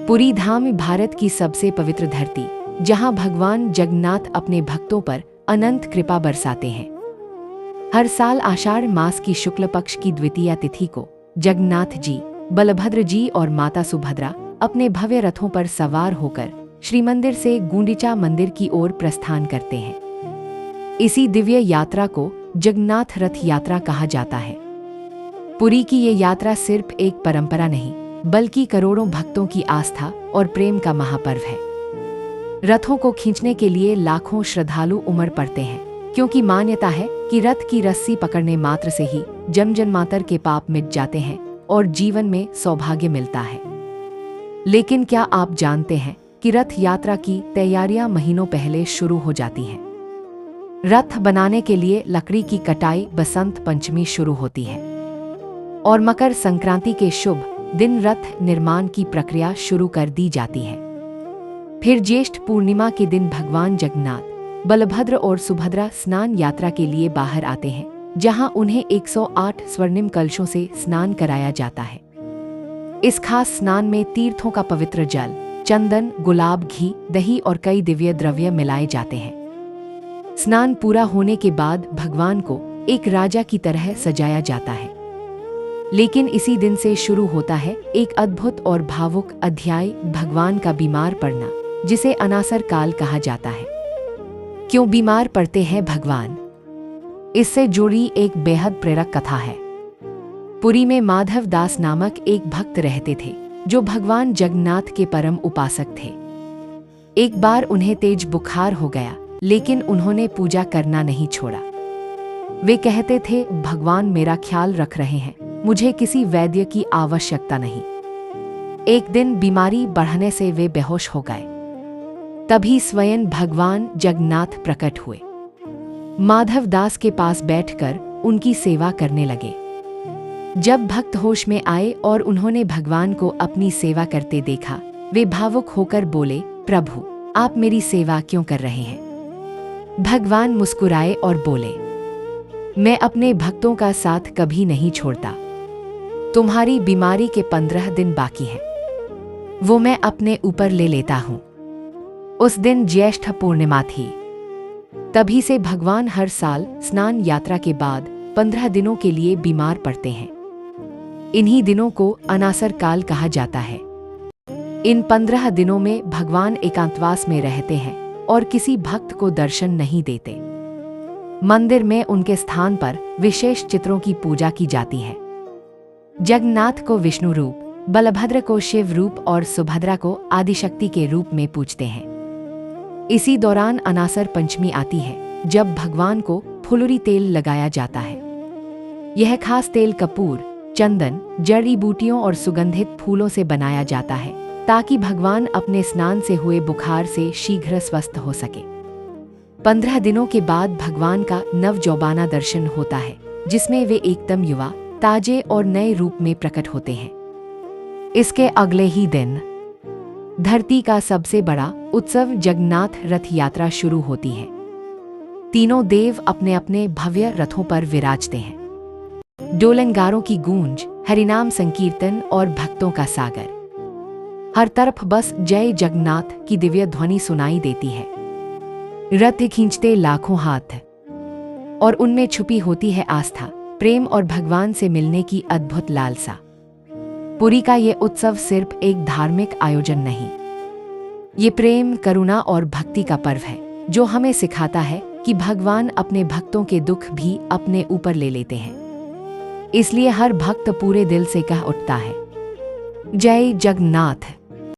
पुरी धाम भारत की सबसे पवित्र धरती, जहां भगवान जगन्नाथ अपने भक्तों पर अनंत कृपा बरसाते हैं। हर साल आषाढ़ मास की शुक्ल पक्ष की द्वितीया तिथि को जगन्नाथ जी, बलभद्र जी और माता सुभद्रा अपने भव्य रथों पर सवार होकर श्रीमंदिर से गुंडीचा मंदिर की ओर प्रस्थान करते हैं। इसी दिव्य यात्रा को जगन्नाथ रथ यात्रा कहा जाता है। पुरी की ये यात्रा सिर्फ एक परंपरा नहीं, बल्कि करोड़ों भक्तों की आस्था और प्रेम का महापर्व है। रथों को खींचने के लिए लाखों श्रद्धालु उमड़ पड़ते हैं, क्योंकि मान्यता है कि रथ की रस्सी पकड़ने मात्र से ही जन्म जन्मांतर के पाप मिट जाते हैं और जीवन में सौभाग्य मिलता है। लेकिन क्या आप जानते हैं कि रथ यात्रा की तैयारियां महीनों पहले शुरू हो जाती हैं। रथ बनाने के लिए लकड़ी की कटाई बसंत पंचमी शुरू होती है और मकर संक्रांति के शुभ दिन रथ निर्माण की प्रक्रिया शुरू कर दी जाती है। फिर ज्येष्ठ पूर्णिमा के दिन भगवान जगन्नाथ, बलभद्र और सुभद्रा स्नान यात्रा के लिए बाहर आते हैं, जहां उन्हें 108 स्वर्णिम कलशों से स्नान कराया जाता है। इस खास स्नान में तीर्थों का पवित्र जल, चंदन, गुलाब, घी, दही और कई दिव्य द्रव्य मिलाए जाते हैं। स्नान पूरा होने के बाद भगवान को एक राजा की तरह सजाया जाता है। लेकिन इसी दिन से शुरू होता है एक अद्भुत और भावुक अध्याय, भगवान का बीमार पड़ना, जिसे अनासर काल कहा जाता है। क्यों बीमार पड़ते हैं भगवान? इससे जुड़ी एक बेहद प्रेरक कथा है। पुरी में माधव दास नामक एक भक्त रहते थे, जो भगवान जगन्नाथ के परम उपासक थे। एक बार उन्हें तेज बुखार हो गया, लेकिन उन्होंने पूजा करना नहीं छोड़ा। वे कहते थे, भगवान मेरा ख्याल रख रहे हैं, मुझे किसी वैद्य की आवश्यकता नहीं। एक दिन बीमारी बढ़ने से वे बेहोश हो गए। तभी स्वयं भगवान जगन्नाथ प्रकट हुए। माधव दास के पास बैठकर उनकी सेवा करने लगे। जब भक्त होश में आए और उन्होंने भगवान को अपनी सेवा करते देखा, वे भावुक होकर बोले, प्रभु, आप मेरी सेवा क्यों कर रहे हैं? भगवान मुस्कुराए और बोले, मैं अपने भक्तों का साथ कभी नहीं छोड़ता। तुम्हारी बीमारी के 15 दिन बाकी हैं, वो मैं अपने ऊपर ले लेता हूं। उस दिन ज्येष्ठ पूर्णिमा थी। तभी से भगवान हर साल स्नान यात्रा के बाद 15 दिनों के लिए बीमार पड़ते हैं। इन्हीं दिनों को अनासर काल कहा जाता है। इन 15 दिनों में भगवान एकांतवास में रहते हैं और किसी भक्त को दर्शन नहीं देते। मंदिर में उनके स्थान पर विशेष चित्रों की पूजा की जाती है। जगन्नाथ को विष्णु रूप, बलभद्र को शिव रूप और सुभद्रा को आदिशक्ति के रूप में पूजते हैं। इसी दौरान अनासर पंचमी आती है, जब भगवान को फुलुरी तेल लगाया जाता है। यह खास तेल कपूर, चंदन, जड़ी बूटियों और सुगंधित फूलों से बनाया जाता है, ताकि भगवान अपने स्नान से हुए बुखार से शीघ्र स्वस्थ हो सके। 15 दिनों के बाद भगवान का नवजौबाना दर्शन होता है, जिसमें वे एकदम युवा, ताजे और नए रूप में प्रकट होते हैं। इसके अगले ही दिन धरती का सबसे बड़ा उत्सव जगन्नाथ रथ यात्रा शुरू होती है। तीनों देव अपने अपने भव्य रथों पर विराजते हैं। डोलनगारों की गूंज, हरिनाम संकीर्तन और भक्तों का सागर। हर तरफ बस जय जगन्नाथ की दिव्य ध्वनि सुनाई देती है। रथ खींचते लाखों हाथ, और उनमें छुपी होती है आस्था, प्रेम और भगवान से मिलने की अद्भुत लालसा। पुरी का ये उत्सव सिर्फ एक धार्मिक आयोजन नहीं, ये प्रेम, करुणा और भक्ति का पर्व है, जो हमें सिखाता है कि भगवान अपने भक्तों के दुख भी अपने ऊपर ले लेते हैं। इसलिए हर भक्त पूरे दिल से कह उठता है, जय जगन्नाथ।